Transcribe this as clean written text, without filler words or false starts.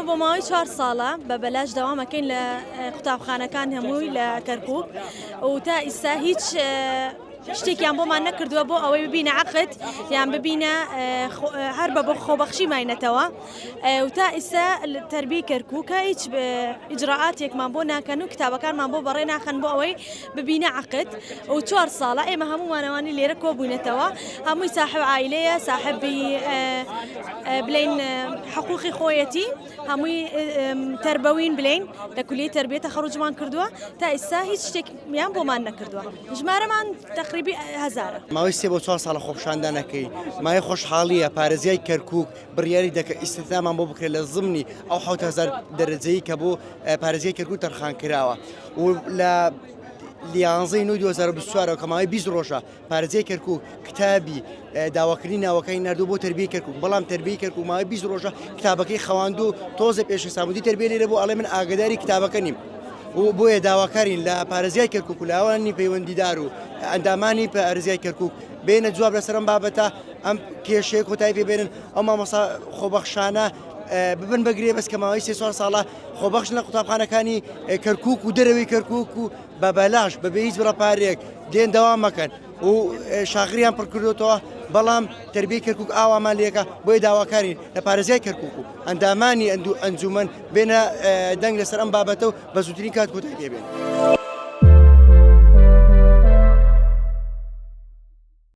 ئێمە بۆ ماوەی 4 ساڵە بە بەلاش دەوامەکەین لە قوتابخانەکان هەمووی لە کەرکووک و تا ئیستا هیچ شتێکیان بۆمان نەکردووە بۆ ئەوەی ببینە عەقد یان ببینە هەر بە بۆ خۆبەخشی ماینەتەوە و تا ئیستا تەربیەی کەرکووکە هیچ ئیجراعاتێکمان بۆ ناکەن و کتابەکانمان بۆ بەڕێ ناخەن بۆ ئەوەی ببینە عەقد و 4 ساڵە ئێمە هەموومانەوانی لێرە کۆبوونەتەوە هەمووی ساحب عایلەیە ساحبی بڵین حقوقی خۆیەتی هەمووی تربەوین بڵین لە کولیەی تەربیە تەخەڕوجمان کردووە تا ئێستا هیچ شتێکیان بۆمان نەکردووە ژمارەمان تقریبی 1000 ماوەی 3 بۆ 4 ساڵە خۆپشاندانەکەی مای خۆشحاڵیە پارێزیای کەرکووک بڕیاری دەکە ئیستیفادەمان بۆ بکرێت لە ضمنی ئەو 7000 دەرەجەیی کە بۆ پارێزیای کەرکووک تەرخان کراوە و لە 11/9/2024 کە ماوەی 20 ڕۆژە پارێزیای کەرکووک کتابی داواکردنی ناوەکەی نردوو بۆ تەربیەی کەرکووک بەڵام تەربیەی کەرکووک ماوەی 20 ڕۆژە کتابەکەی خەواندوو تۆزە پێش سامودی تەربیە لێرە بۆ ئەڵێ من ئاگداری کتابەکە نیم و بۆیە داواکارین لە پارێزیای کەرکووک و لاوانی پەیوەندیدار و ئەندامانی پارێزیای کەرکووک بێنە جواب لەسەر ئەم بابەتە ئەم کێشەیە کۆتایی پێبێنن ئەو مامۆستا خۆبەخشانە ببن بەگرێ بەس کە ماوەی 3 ساڵە خۆبەخش لە قوتابخانەکانی کەرکووک و دەرەوەی کەرکووک و بە بەلاش بەبێ هیچ بڕەپارێک دێن دەوام مەکەن و شاغریان پڕکردوێتەوە بەڵام تەربیەی کەرکووک ئاوامان لێکە بۆی داواکارین لە پارێزیای کەرکووک و ئەندامانی ئەنجومەن بێنە دەنگ لەسەر ئەم بابەتە و بە زووترین کات کۆتایی پێبێن.